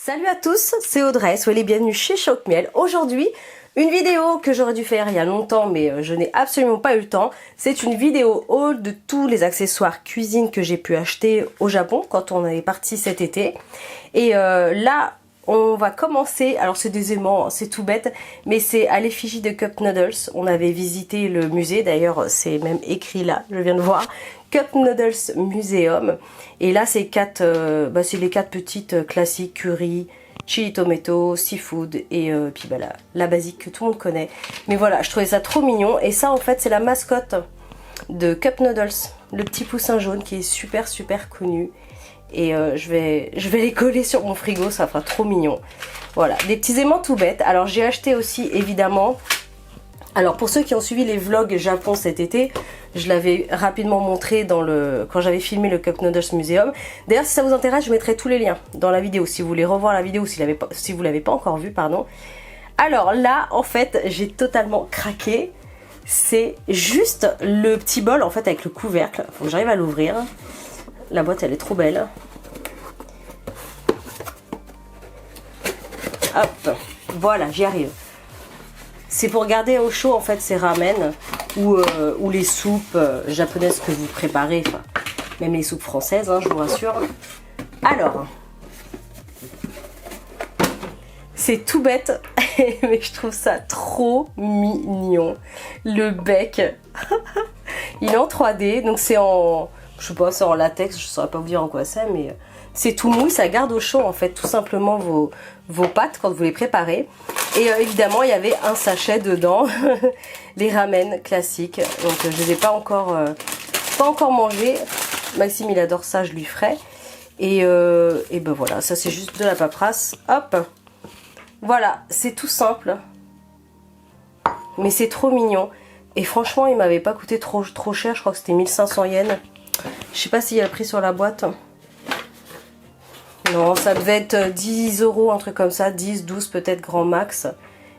Salut à tous, c'est Audrey, soyez les bienvenus chez Choc Miel. Aujourd'hui, une vidéo que j'aurais dû faire il y a longtemps mais je n'ai absolument pas eu le temps. C'est une vidéo haul de tous les accessoires cuisine que j'ai pu acheter au Japon quand on est parti cet été. Et là, on va commencer, alors c'est des aimants, c'est tout bête, mais c'est à l'effigie de Cup Noodles. On avait visité le musée, d'ailleurs c'est même écrit là, je viens de voir. Cup Noodles Museum. Et là c'est les quatre petites classiques, curry, chili tomato, seafood et puis bah, la basique que tout le monde connaît. Mais voilà, je trouvais ça trop mignon. Et ça en fait c'est la mascotte de Cup Noodles, le petit poussin jaune qui est super connu. Et je vais les coller sur mon frigo, ça fera trop mignon. Voilà, des petits aimants tout bêtes. Alors j'ai acheté aussi évidemment, alors pour ceux qui ont suivi les vlogs Japon cet été, je l'avais rapidement montré quand j'avais filmé le Cup Noodles Museum. D'ailleurs si ça vous intéresse, je mettrai tous les liens dans la vidéo si vous voulez revoir la vidéo, si vous l'avez pas encore vue, pardon. Alors là en fait j'ai totalement craqué. C'est juste le petit bol en fait avec le couvercle. Faut que j'arrive à l'ouvrir. La boîte elle est trop belle. Hop, voilà, j'y arrive. C'est pour garder au chaud en fait ces ramen ou les soupes japonaises que vous préparez, enfin, même les soupes françaises, hein, je vous rassure. Alors, c'est tout bête, mais je trouve ça trop mignon. Le bec, il est en 3D, donc c'est en, je sais pas, c'est en latex, je saurais pas vous dire en quoi c'est, mais c'est tout mou, ça garde au chaud en fait tout simplement vos pâtes quand vous les préparez. Et évidemment il y avait un sachet dedans, les ramen classiques, donc je les ai pas encore mangés. Maxime il adore ça, je lui ferai. Et ben voilà, ça c'est juste de la paperasse, hop. Voilà, c'est tout simple, mais c'est trop mignon. Et franchement il m'avait pas coûté trop cher, je crois que c'était 1500 yens. Je sais pas s'il y a le prix sur la boîte. Non, ça devait être 10 €, un truc comme ça, 10, 12 peut-être grand max.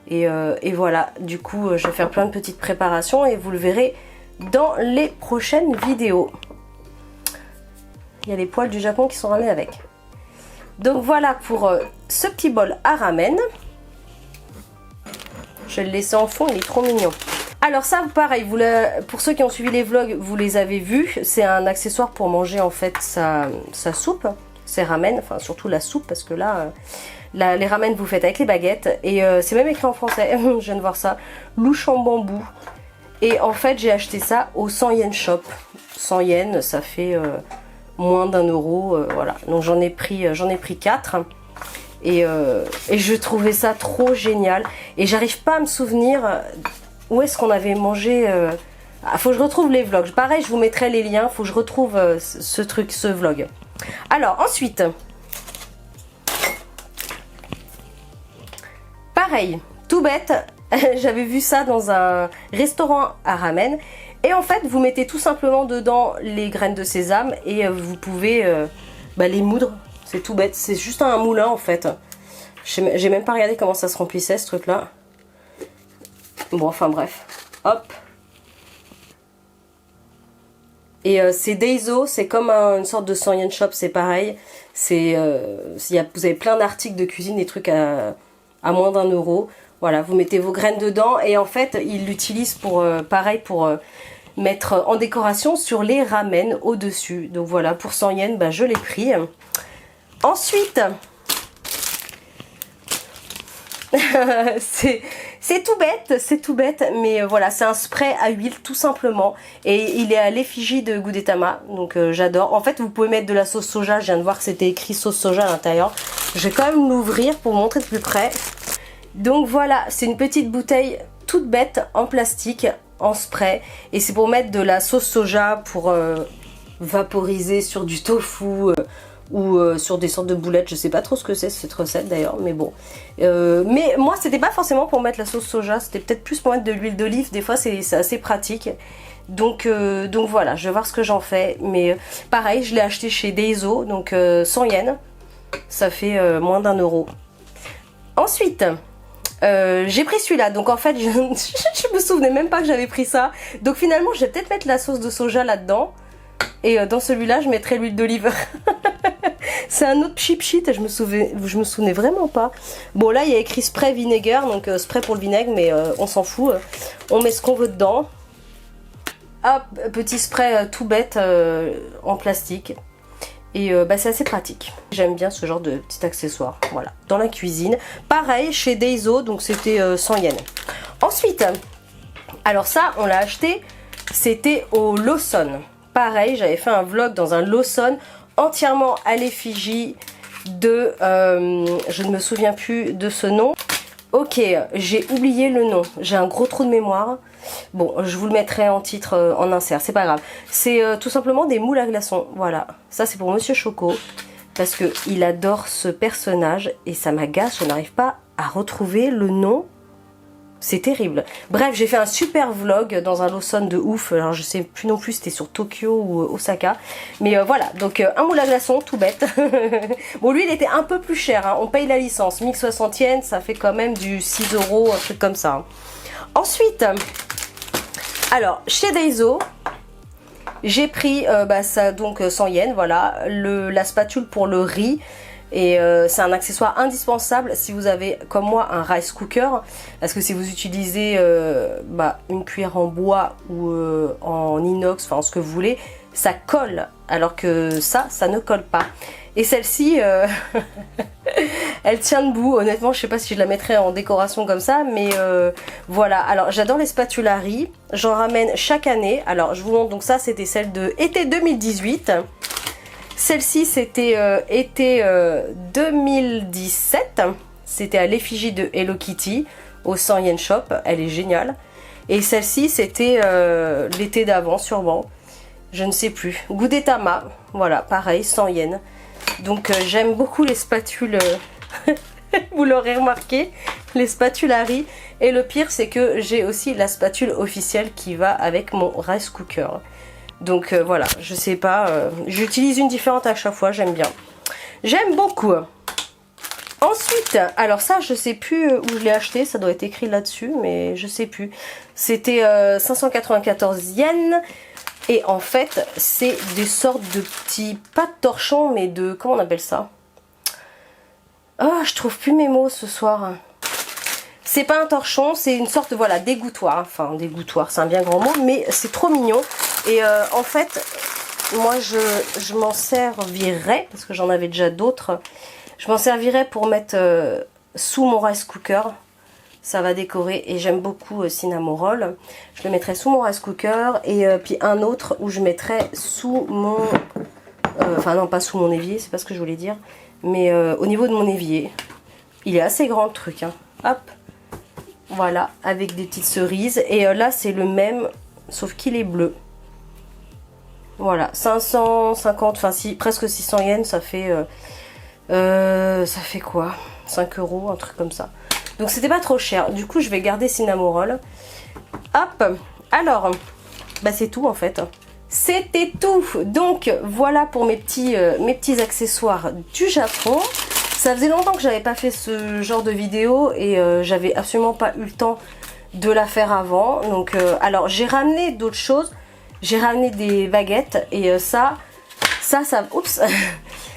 Et voilà, du coup je vais faire plein de petites préparations et vous le verrez dans les prochaines vidéos. Il y a les poils du Japon qui sont ramenés avec. Donc voilà pour ce petit bol à ramen. Je vais le laisser en fond, il est trop mignon. Alors ça pareil, pour ceux qui ont suivi les vlogs, vous les avez vus. C'est un accessoire pour manger en fait sa soupe. C'est ramen, enfin surtout la soupe parce que là, les ramen vous faites avec les baguettes et c'est même écrit en français, je viens de voir ça, louche en bambou. Et en fait j'ai acheté ça au 100 yen shop, 100 yens ça fait moins d'1 €, voilà. Donc j'en ai pris 4 et je trouvais ça trop génial et j'arrive pas à me souvenir où est-ce qu'on avait mangé. Faut que je retrouve les vlogs, pareil je vous mettrai les liens, faut que je retrouve ce vlog. Alors ensuite, pareil, tout bête, j'avais vu ça dans un restaurant à ramen. Et en fait, vous mettez tout simplement dedans les graines de sésame et vous pouvez les moudre. C'est tout bête, c'est juste un moulin en fait. J'ai même pas regardé comment ça se remplissait ce truc là. Bon, enfin bref, hop. Et c'est Daiso, c'est comme une sorte de 100 yen shop, c'est pareil. Vous avez plein d'articles de cuisine, des trucs à moins d'1 €. Voilà, vous mettez vos graines dedans et en fait, ils l'utilisent pour mettre en décoration sur les ramen au-dessus. Donc voilà, pour 100 yens, je l'ai pris. Ensuite, c'est tout bête, mais voilà, c'est un spray à huile tout simplement. Et il est à l'effigie de Gudetama, donc j'adore. En fait, vous pouvez mettre de la sauce soja, je viens de voir que c'était écrit sauce soja à l'intérieur. Je vais quand même l'ouvrir pour vous montrer de plus près. Donc voilà, c'est une petite bouteille toute bête en plastique, en spray. Et c'est pour mettre de la sauce soja pour vaporiser sur du tofu ou sur des sortes de boulettes. Je sais pas trop ce que c'est cette recette d'ailleurs, mais bon. Mais moi c'était pas forcément pour mettre la sauce soja, c'était peut-être plus pour mettre de l'huile d'olive. Des fois c'est assez pratique. Donc voilà, je vais voir ce que j'en fais. Mais pareil, je l'ai acheté chez Daiso, donc 100 yens. Ça fait moins d'1 €. Ensuite, j'ai pris celui-là, donc en fait je me souvenais même pas que j'avais pris ça. Donc finalement je vais peut-être mettre la sauce de soja là-dedans. Et dans celui-là je mettrai l'huile d'olive. C'est un autre cheap sheet, je me souvenais vraiment pas. Bon là il y a écrit spray vinaigre, donc spray pour le vinaigre, mais on s'en fout. On met ce qu'on veut dedans. Hop, petit spray tout bête en plastique. Et c'est assez pratique. J'aime bien ce genre de petit accessoire. Voilà, dans la cuisine. Pareil chez Daiso, donc c'était 100 yens. Ensuite, alors ça on l'a acheté, c'était au Lawson. Pareil, j'avais fait un vlog dans un Lawson entièrement à l'effigie de... je ne me souviens plus de ce nom. Ok, j'ai oublié le nom. J'ai un gros trou de mémoire. Bon, je vous le mettrai en titre, en insert, c'est pas grave. C'est tout simplement des moules à glaçons. Voilà, ça c'est pour Monsieur Choco. Parce que il adore ce personnage et ça m'agace, je n'arrive pas à retrouver le nom. C'est terrible. Bref, j'ai fait un super vlog dans un Lawson de ouf. Alors je sais plus non plus si c'était sur Tokyo ou Osaka. Mais voilà, donc un moule à glaçons, tout bête. Bon, lui il était un peu plus cher, hein. On paye la licence. 1060 yens, ça fait quand même du 6 €, un truc comme ça. Hein. Ensuite, alors chez Daiso, j'ai pris ça, donc 100 yens, voilà, la spatule pour le riz. Et c'est un accessoire indispensable si vous avez comme moi un rice cooker, parce que si vous utilisez une cuillère en bois ou en inox, enfin ce que vous voulez, ça colle, alors que ça ne colle pas. Et celle-ci, elle tient debout. Honnêtement, je sais pas si je la mettrais en décoration comme ça, mais voilà. Alors j'adore les spatules à riz, j'en ramène chaque année. Alors je vous montre, donc ça c'était celle de été 2018. Celle-ci c'était été 2017, c'était à l'effigie de Hello Kitty au 100 Yen Shop, elle est géniale. Et celle-ci c'était l'été d'avant sûrement, je ne sais plus, Gudetama, voilà pareil 100 yens. Donc j'aime beaucoup les spatules, vous l'aurez remarqué, les spatules à riz. Et le pire c'est que j'ai aussi la spatule officielle qui va avec mon rice cooker. Donc voilà, je sais pas, j'utilise une différente à chaque fois, j'aime bien. J'aime beaucoup. Ensuite, alors ça je sais plus où je l'ai acheté, ça doit être écrit là-dessus, mais je sais plus. C'était 594 yens. Et en fait, c'est des sortes de petits, pas de torchons, mais de, comment on appelle ça? Oh, je trouve plus mes mots ce soir. C'est pas un torchon, c'est une sorte de, voilà, dégouttoir. Enfin, dégouttoir, c'est un bien grand mot, mais c'est trop mignon. Et en fait, moi je m'en servirais, parce que j'en avais déjà d'autres, je m'en servirais pour mettre sous mon rice cooker. Ça va décorer, et j'aime beaucoup Cinnamon Roll. Je le mettrai sous mon rice cooker, et puis un autre où je mettrai sous mon... enfin non, pas sous mon évier, c'est pas ce que je voulais dire, mais au niveau de mon évier. Il est assez grand le truc, hein. Hop, voilà, avec des petites cerises. Et là c'est le même, sauf qu'il est bleu. Voilà, 550, enfin si, presque 600 yens, ça fait quoi, 5 €, un truc comme ça. Donc c'était pas trop cher. Du coup je vais garder Cinnamon Roll. Hop, alors, c'est tout en fait. C'était tout. Donc voilà pour mes petits accessoires du Japon. Ça faisait longtemps que j'avais pas fait ce genre de vidéo et j'avais absolument pas eu le temps de la faire avant. Donc alors j'ai ramené d'autres choses. J'ai ramené des baguettes et ça oups,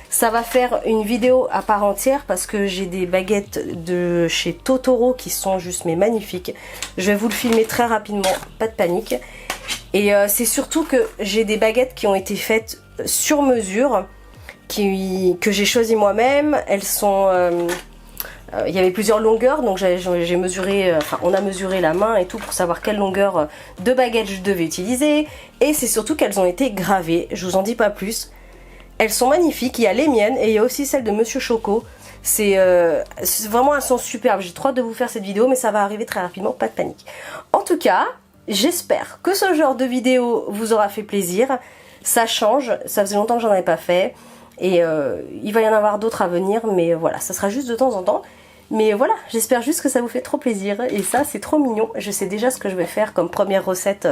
ça va faire une vidéo à part entière parce que j'ai des baguettes de chez Totoro qui sont juste mais magnifiques. Je vais vous le filmer très rapidement, pas de panique. Et c'est surtout que j'ai des baguettes qui ont été faites sur mesure, que j'ai choisi moi-même. Elles sont... il y avait plusieurs longueurs, donc j'ai mesuré, enfin on a mesuré la main et tout pour savoir quelle longueur de baguette je devais utiliser. Et c'est surtout qu'elles ont été gravées, je vous en dis pas plus. Elles sont magnifiques, il y a les miennes et il y a aussi celles de Monsieur Choco. C'est vraiment, elles sont superbes. J'ai trop hâte de vous faire cette vidéo, mais ça va arriver très rapidement, pas de panique. En tout cas, j'espère que ce genre de vidéo vous aura fait plaisir. Ça change, ça faisait longtemps que j'en avais pas fait. Et il va y en avoir d'autres à venir, mais voilà, ça sera juste de temps en temps. Mais voilà, j'espère juste que ça vous fait trop plaisir. Et ça, c'est trop mignon. Je sais déjà ce que je vais faire comme première recette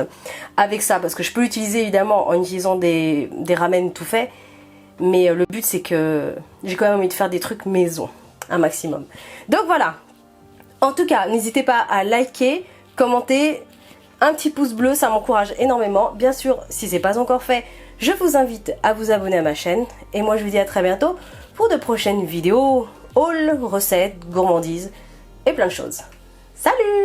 avec ça. Parce que je peux l'utiliser évidemment en utilisant des ramen tout faits. Mais le but, c'est que j'ai quand même envie de faire des trucs maison, un maximum. Donc voilà. En tout cas, n'hésitez pas à liker, commenter, un petit pouce bleu, ça m'encourage énormément. Bien sûr, si c'est pas encore fait, Je vous invite à vous abonner à ma chaîne et moi je vous dis à très bientôt pour de prochaines vidéos, hauls, recettes, gourmandises et plein de choses. Salut!